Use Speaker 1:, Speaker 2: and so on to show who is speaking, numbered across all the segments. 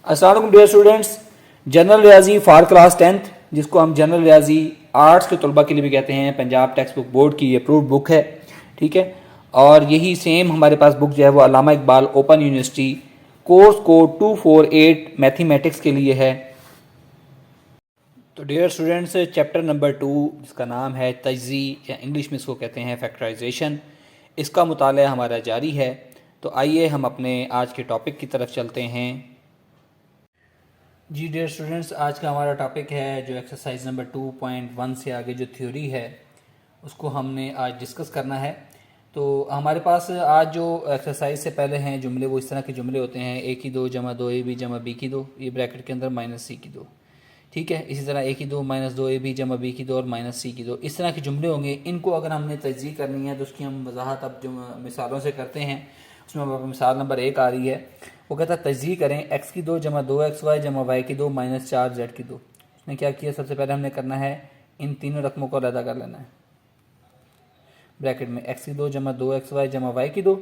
Speaker 1: अस्सलाम वालेकुम dear students. General रियाजी फॉर क्लास 10th, जिसको हम जनरल रियाजी आर्ट्स के तलबा के लिए भी कहते हैं, पंजाब टेक्स्ट बुक बोर्ड की अप्रूव्ड बुक है। ठीक है, और यही सेम हमारे पास बुक जो है वो Allama Iqbal open university course code 248 mathematics के लिए है। तो डियर स्टूडेंट्स, चैप्टर नंबर 2 जिसका नाम है तज्ज़ी या इंग्लिश में इसको कहते हैं फैक्टराइजेशन, इसका मुताला हमारा जारी है। तो आइए हम अपने आज के टॉपिक की तरफ चलते हैं। जी डियर स्टूडेंट्स, आज का हमारा टॉपिक है जो एक्सरसाइज नंबर 2.1 से आगे जो थ्योरी है उसको हमने आज डिस्कस करना है। तो हमारे पास आज जो एक्सरसाइज से पहले हैं जुमले, वो इस तरह के जुमले होते हैं: ए की 2 जमा 2 ए बी जमा बी की 2, ये ब्रैकेट के अंदर माइनस सी की 2। ठीक है, इसी तरह ए की 2 माइनस 2 ए बी जमा बी की 2 और माइनस सी की 2, इस तरह के जुमले होंगे। इनको अगर हमने तज्ज़ी करनी है तो उसकी हम वजाहत अब जो मिसालों से करते हैं। उसमें मिसाल नंबर 1 आ रही है, वो कहता है तज्ज़ी करें एक्स की 2 जमा 2xy जमा वाई की 2 माइनस 4z की 2। उसने क्या किया, सबसे पहले हमने करना है इन तीनों रकमों को अलग कर लेना है। ब्रैकेट में एक्स की 2 जमा 2xy जमा वाई की 2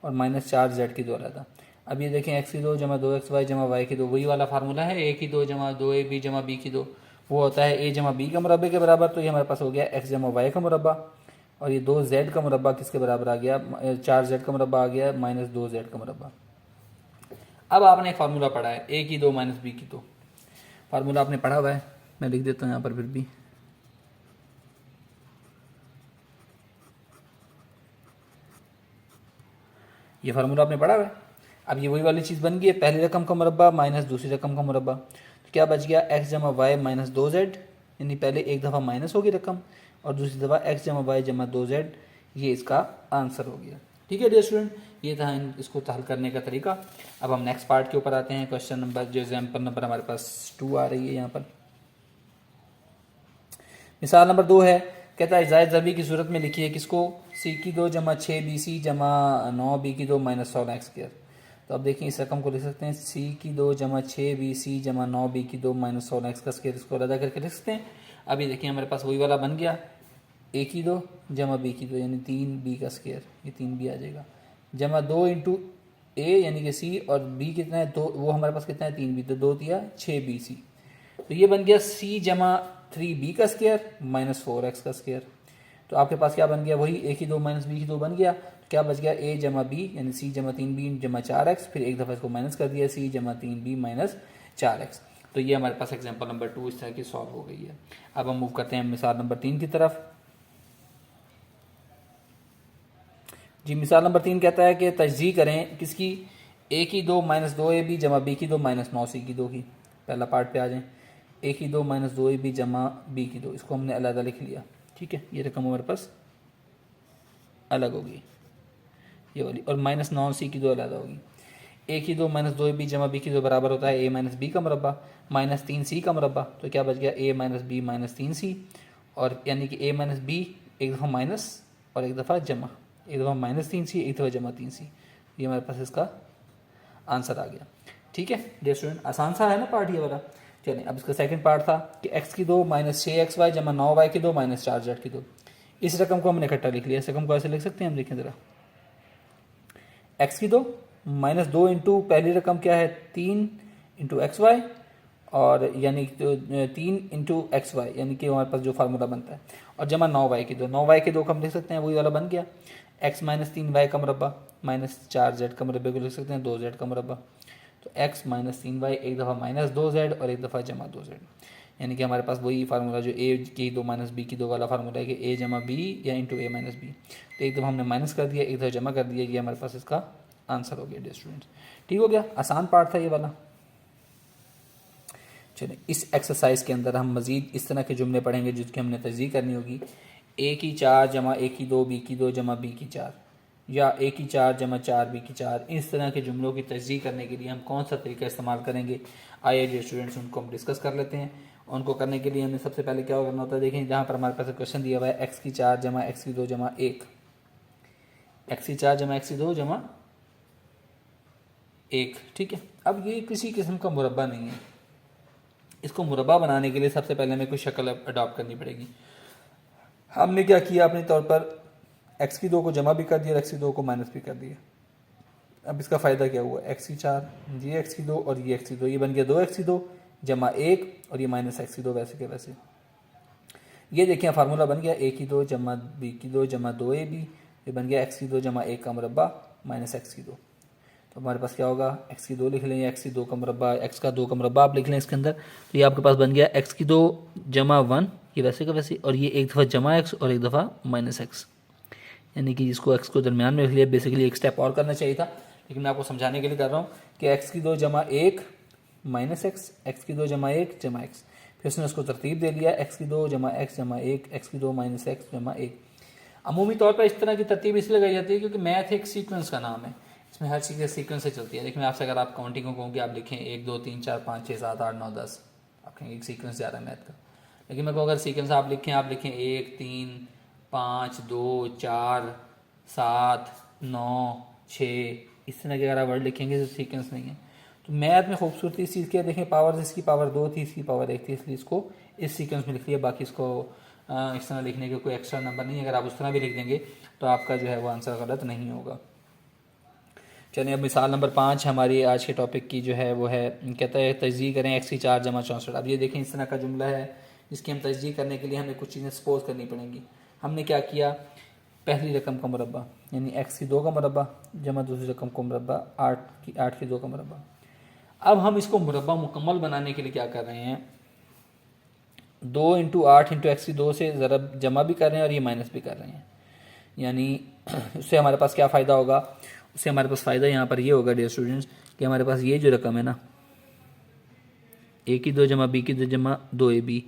Speaker 1: और माइनस 4z की 2 अलग। अब ये देखें, एक्स की 2 जमा 2xy जमा वाई की 2 वही वाला फार्मूला है ए की 2 जमा 2ab जमा बी की 2, वो होता है ए जमा बी का मुरब्बे के बराबर। तो ये हमारे पास हो गया एक्स जमा वाई का मुरब्बा, और ये 2z का मुरब्बा किसके बराबर आ गया, 4z का मुरब्बा आ गया माइनस 2z का मुरब्बा। अब आपने एक फार्मूला पढ़ा है ए की 2 माइनस बी की 2, फार्मूला आपने पढ़ा हुआ है, मैं लिख देता हूँ यहाँ पर फिर भी। ये फार्मूला आपने पढ़ा हुआ है। अब ये वही वाली चीज़ बन गई है, पहली रकम का मुरब्बा माइनस दूसरी रकम का मुरब्बा। तो क्या बच गया, एक्स जमा वाई माइनस 2z, यानी पहले एक दफ़ा माइनस होगी रकम और दूसरी दफ़ा एक्स जमा वाई जमा 2z, ये इसका आंसर हो गया। ठीक है डियर स्टूडेंट, ये था इसको हल करने का तरीका। अब हम नेक्स्ट पार्ट के ऊपर आते हैं। क्वेश्चन नंबर जो एग्जाम्पल नंबर हमारे पास 2 आ रही है यहाँ पर। मिसाल नंबर 2 है, कहता है जायद ज़रबी की सूरत में लिखिए किसको, सी की 2 जमा 6bc जमा 9b की 2 माइनस 16x स्क्वायर। तो अब देखिए इस रकम को लिख सकते हैं सी की 2 जमा 6bc जमा 9b की 2 माइनस 16x का स्क्वायर, इसको अदा करके लिख सकते हैं। अभी देखिए हमारे पास वही वाला बन गया, ए की 2 जमा बी की 2 यानी 3b का स्क्वायर, ये 3b आ जाएगा, जमा 2 इंटू ए यानी कि सी, और बी कितना है 2, वो हमारे पास कितना है 3b, तो 2 दिया 6bc। तो ये बन गया सी जमा 3b का स्क्वायर माइनस 4x का स्क्वायर। तो आपके पास क्या बन गया, वही ए की 2 माइनस बी की 2 बन गया। तो क्या बच गया, ए जमा बी यानी सी जमा 3b जमा 4x, फिर एक दफ़ा इसको माइनस कर दिया, सी जमा 3b माइनस 4x। तो ये हमारे पास एग्जाम्पल नंबर 2 इस तरह की सॉल्व हो गई है। अब हम मूव करते हैं मिसाल नंबर 3 की तरफ। जी मिसाल नंबर 3 कहता है कि तज्ज़ी करें किसकी, ए की 2 माइनस 2ab जमा बी की 2 माइनस 9c की 2 की। पहला पार्ट पे आ जाएं, ए की 2 माइनस 2ab जमा बी की 2, इसको हमने अलग लिख लिया। ठीक है, ये रकम हमारे पास अलग होगी ये वाली, और माइनस 9c की 2 अलग होगी। ए की 2 माइनस 2ab जमा बी की 2 बराबर होता है ए माइनस बी का मुरब्बा माइनस 3c का मुरब्बा। तो क्या बच गया, ए माइनस बी माइनस 3c, और यानी कि ए माइनस बी एक दफ़ा माइनस और एक दफ़ा जमा, एक दफ़ा माइनस 3c एक दफ़ा जमा 3c, ये हमारे पास इसका आंसर आ गया। ठीक है डियर स्टूडेंट, आसान सा है ना पार्ट ये वाला। चलिए अब इसका सेकंड पार्ट था कि एक्स की 2 माइनस 6xy जमा 9y की 2 माइनस 4z की 2, इस रकम को हमने इकट्ठा लिख लिया। इस रकम को ऐसे लिख सकते हैं हम, देखें ज़रा, एक्स की 2 माइनस 2 इंटू पहली रकम क्या है 3 इंटू एक्स वाई, और यानी 3 इंटू एक्स वाई यानी कि हमारे पास जो फार्मूला बनता है, और जमा 9y की 2, 9y की 2 को हम लिख सकते हैं, वही वाला बन गया, एक्स माइनस 3y का मुरब्बा माइनस 4z का मुरब्बे को लिख सकते हैं 2z का मुरब्बा। तो x माइनस 3y एक दफ़ा माइनस 2z और एक दफ़ा जमा 2z, यानी कि हमारे पास वही फार्मूला जो ए की 2 माइनस बी की 2 वाला फार्मूला है कि ए जमा बी या इंटू ए माइनस बी। तो एक दफ़ा हमने माइनस कर दिया, एक दफ़ा जमा कर दिया, ये हमारे पास इसका आंसर हो गया डियर स्टूडेंट्स। ठीक हो गया, आसान पार्ट था ये वाला। चलिए इस एक्सरसाइज के अंदर हम मज़ीद इस तरह के जुमले पढ़ेंगे जिसकी हमने तज्ज़ीह करनी होगी। ए की 4 जमा ए की 2 बी की 2 जमा बी की 4, या ए की 4 जमा 4 बी की 4, इस तरह के जुमलों की तज्ज़ीह करने के लिए हम कौन सा तरीका इस्तेमाल करेंगे, आइए डियर स्टूडेंट्स उनको हम डिस्कस कर लेते हैं। उनको करने के लिए हमें सबसे पहले क्या करना होता है, देखें जहाँ पर हमारे पास क्वेश्चन दिया हुआ है एक्स की 4 जमा एक्स की 2 जमा 1, एक्स की 4 जमा एक्स की 2 जमा 1। ठीक है, अब ये किसी किस्म का मुरब्बा नहीं है, इसको मुरब्बा बनाने के लिए सबसे पहले हमें कोई शक्ल अडॉप्ट करनी पड़ेगी। हमने क्या किया, अपने तौर पर एक्स की 2 को जमा भी कर दिया और एक्स की 2 को माइनस भी कर दिया। अब इसका फ़ायदा क्या हुआ, एक्स की 4, ये एक्स की 2 और ये एक्स की 2, ये बन गया 2 एक्स की 2 जमा 1 और ये माइनस एक्स की 2 वैसे के वैसे। ये देखिए फार्मूला बन गया ए की 2 जमा बी की 2 जमा 2ab, ये बन गया एक्स की 2 जमा 1 का मुरब्बा माइनस एक्स की 2। तो हमारे पास क्या होगा, एक्स की 2 लिख लें, एक्स की 2 का मुरब्बा, एक्स का 2 का मुरब्बा आप लिख लें इसके अंदर। तो ये आपके पास बन गया एक्स की 2 जमा 1, ये वैसे का वैसे, और ये एक दफ़ा जमा एक्स और एक दफ़ा माइनस एक्स, यानी कि इसको एक्स को दरमियान में रख लिया। बेसिकली एक स्टेप और करना चाहिए था, लेकिन मैं आपको समझाने के लिए कर रहा हूँ कि एक्स की 2 जमा 1 माइनस एक्स, एक्स की 2 जमा 1 जमा एक्स, फिर उसने उसको तरतीब दे लिया, एक्स की 2 जमा एक्स जमा 1, एक्स की 2 माइनस एक्स जमा 1। अमूमी तौर पर इस तरह की तरतीब इसलिए लगाई जाती है क्योंकि मैथ एक सीक्वेंस का नाम है, इसमें हर चीज़ सीक्वेंस से चलती है। देखिए मैं आपसे अगर आप काउंटिंग को कहूँ कि आप लिखें 1 2 3 4 5 6 7 8 9 10, आप कहेंगे एक सीक्वेंस जा रहा है मैथ का। लेकिन मैं कहूँ अगर सीक्वेंस आप लिखें 1 3 5 2 4 7 9 6, इस तरह के अगर आप वर्ड लिखेंगे तो सीक्वेंस नहीं है। तो मैथ में खूबसूरती इस चीज़ की है, देखें पावर, इसकी पावर 2 थी, इसकी पावर 1 थी, इसलिए इसको इस सीक्वेंस में लिख लिया, बाकी इसको इस तरह लिखने के कोई एक्स्ट्रा नंबर नहीं है। अगर आप उस तरह भी लिख देंगे तो आपका जो है वो आंसर गलत नहीं होगा। चलिए अब मिसाल नंबर 5 हमारी आज के टॉपिक की जो है वो है, कहता है तजज़ीह करें एक्स की 4 जमा 64। अब ये देखें इस तरह का जुमला है जिसकी हम तजज़ीह करने के लिए हमें कुछ चीज़ें सपोज करनी पड़ेंगी। हमने क्या किया, पहली रकम का मुरब्बा यानी एक्स की 2 का मुरब्बा जमा दूसरी रकम का मुरब्बा 8 की 2 का मुरब्बा। अब हम इसको मुरब्बा मुकम्मल बनाने के लिए क्या कर रहे हैं, 2 इंटू 8 इंटू एक्स की 2 से ज़रब जमा भी कर रहे हैं और ये माइनस भी कर रहे हैं, यानी उससे हमारे पास क्या फ़ायदा होगा, उससे हमारे पास फ़ायदा यहाँ पर ये होगा डियर स्टूडेंट्स कि हमारे पास ये जो रकम है ना, ए की 2 जमा बी की 2 जमा 2ab,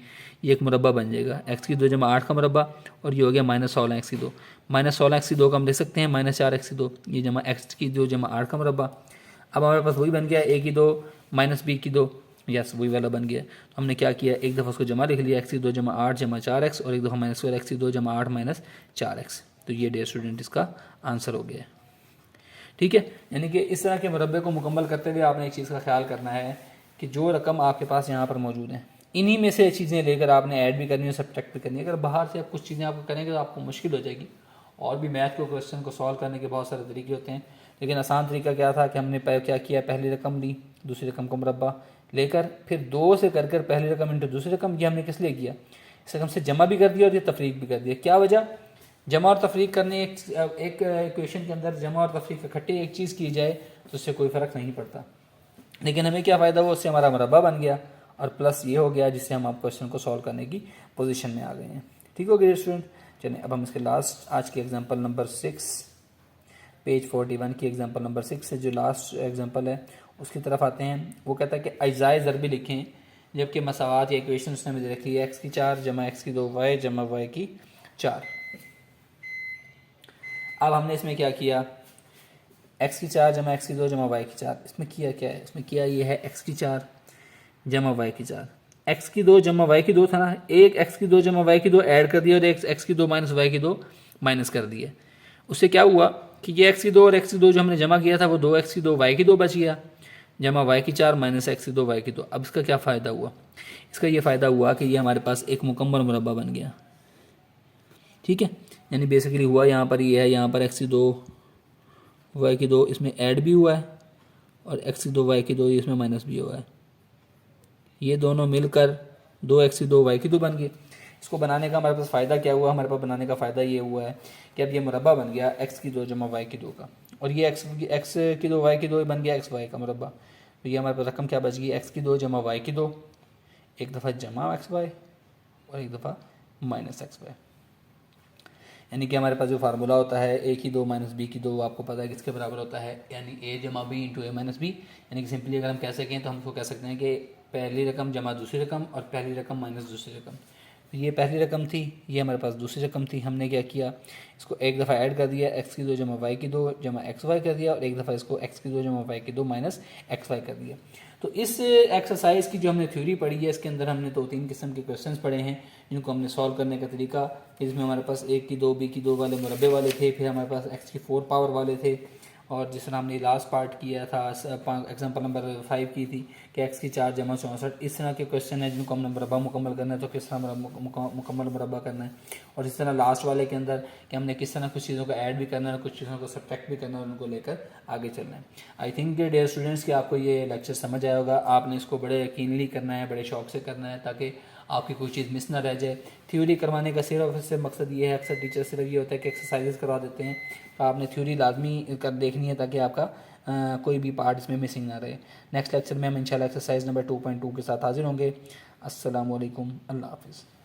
Speaker 1: ये एक मुरब्बा बन जाएगा, एक्स की 2 जमा 8 का मुरब्बा, और ये हो गया माइनस 16 एक्स की 2, माइनस 16 एक्स की 2 का हम लिख सकते हैं माइनस 4 एक्स की 2, ये जमा एक्स की 2 जमा 8 का मुरब्बा। अब हमारे पास वही बन गया ए की 2 माइनस बी की 2, यस वही वाला बन गया। तो हमने क्या किया, एक दफ़ा उसको जमा लिख लिया, एक्स की 2 जमा 8 जमा 4 एक्स, और एक दफ़ा माइनस 4 एक्स की 2 जमा 8 माइनस 4 एक्स। तो ये डियर स्टूडेंट इसका आंसर हो गया। ठीक है, यानी कि इस तरह के मुरब्बे को मुकम्मल करते हुए आपने एक चीज़ का ख्याल करना है कि जो रकम आपके पास यहाँ पर मौजूद है इन्हीं में से चीज़ें लेकर आपने ऐड भी करनी है, सब्ट्रैक्ट भी करनी है। अगर बाहर से आप कुछ चीज़ें आपको करेंगे तो आपको मुश्किल हो जाएगी। और भी मैथ को क्वेश्चन को सॉल्व करने के बहुत सारे तरीके होते हैं, लेकिन आसान तरीका क्या था कि हमने क्या किया, पहली रकम ली, दूसरी रकम का मुरब्बा लेकर फिर 2 से कर पहली रकम इंटू दूसरी रकम, ये हमने किस लिए किया, इस रकम से जमा भी कर दिया और ये तफरीक भी कर दिया। क्या वजह, जमा और तफरीक करने एक इक्वेशन के अंदर जमा और तफरीक इकट्ठे एक चीज़ की जाए तो उससे कोई फ़र्क नहीं पड़ता, लेकिन हमें क्या फ़ायदा हुआ, उससे हमारा मुरब्बा बन गया और प्लस ये हो गया जिससे हम आप क्वेश्चन को सॉल्व करने की पोजीशन में आ गए हैं। ठीक हो गया स्टूडेंट। चलिए अब हम इसके लास्ट आज के एग्जांपल नंबर 6 पेज 41 की एग्जांपल नंबर 6 से जो लास्ट एग्जांपल है उसकी तरफ आते हैं। वो कहता है कि अज्जाए ज़रबी लिखें जबकि मसावात या इक्वेशन उसने मुझे रखी है एक्स की 4 जमा एक्स की 2 वाई जमा वाई की 4। अब हमने इसमें क्या किया, एक्स की 4 जमा एक्स की 2 जमा वाई की 4, इसमें किया क्या है, इसमें किया ये है एक्स की 4 जमा वाई की 4, एक्स की 2 जमा वाई की 2 था ना, एक एक्स की 2 जमा वाई की 2 ऐड कर दिया और एक एक्स की 2 माइनस वाई की 2 माइनस कर दिया। उससे क्या हुआ कि ये एक्स की 2 और एक्स की 2 जो हमने जमा किया था वो 2 एक्स की 2 वाई की 2 बच गया, जमा वाई की 4 माइनस एक्स की 2 वाई की 2। अब इसका क्या फ़ायदा हुआ, इसका ये फ़ायदा हुआ कि ये हमारे पास एक मुकम्मल मुरब्बा बन गया। ठीक है, यानी बेसिकली हुआ यहाँ पर ये है, यहाँ पर एक्स की 2 वाई की 2 इसमें ऐड भी हुआ है और एक्स की 2 वाई की 2 इसमें माइनस भी हुआ है, ये दोनों मिलकर 2 एक्स की 2 वाई की 2 बन गए। इसको बनाने का हमारे पास फ़ायदा क्या हुआ, हमारे पास बनाने का फ़ायदा ये हुआ है कि अब ये मुरब्बा बन गया एक्स की 2 जमा वाई की 2 का, और ये एक्स की 2 वाई की 2 बन गया एक्स वाई का मुरब्बा। तो ये हमारे पास रकम क्या बच गई, एक्स की 2 जमा वाई की 2, एक दफ़ा जमा एक्स वाई और एक दफ़ा माइनस एक्स वाई। यानी कि हमारे पास जो फार्मूला होता है ए की 2 माइनस बी की 2 आपको पता है किसके बराबर होता है, यानी ए जमा बी इंटू ए माइनस बी। यानी कि सिंपली अगर हम कह सकें तो हम उसको कह सकते हैं कि पहली रकम जमा दूसरी रकम और पहली रकम माइनस दूसरी रकम। तो ये पहली रकम थी, ये हमारे पास दूसरी रकम थी, हमने क्या किया इसको एक दफ़ा ऐड कर दिया, एक्स की 2 जमा वाई की 2 जमा एक्स वाई कर दिया और एक दफ़ा इसको एक्स की 2 जमा वाई की 2 माइनस एक्स वाई कर दिया। तो इस एक्सरसाइज की जो हमने थ्योरी पढ़ी है इसके अंदर हमने 2-3 किस्म के क्वेश्चंस पढ़े हैं जिनको हमने सॉल्व करने का तरीका, इसमें हमारे पास ए की 2 बी की 2 वाले मुरब्बे वाले थे, फिर हमारे पास एक्स की 4 पावर वाले थे और जिस तरह हमने लास्ट पार्ट किया था एग्जाम्पल नंबर 5 की थी कि x की 4 जमा 64, इस तरह के क्वेश्चन है जिनको हमने मुरबा मुकम्मल करना है तो किस तरह मुकम्मल मुरबा करना है। और इस तरह लास्ट वाले के अंदर कि हमने किस तरह कुछ चीज़ों को ऐड भी करना है, कुछ चीज़ों को सब्ट्रैक्ट भी करना है और उनको लेकर आगे चलना है। आई थिंक डियर स्टूडेंट्स कि आपको ये लेक्चर समझ आया होगा। आपने इसको बड़े यकीनली करना है, बड़े शौक से करना है ताकि आपकी कोई चीज़ मिस ना रह जाए। थ्योरी करवाने का सिर्फ मकसद ये है, अक्सर टीचर सिर्फ ये होता है कि एक्सरसाइजेस करवा देते हैं, तो आपने थ्योरी लाजमी कर देखनी है ताकि आपका कोई भी पार्ट इसमें मिसिंग ना रहे। नेक्स्ट लेक्चर में हम इंशाल्लाह एक्सरसाइज नंबर 2.2 के साथ हाजिर होंगे। अस्सलाम वालेकुम, अल्लाह हाफिज़।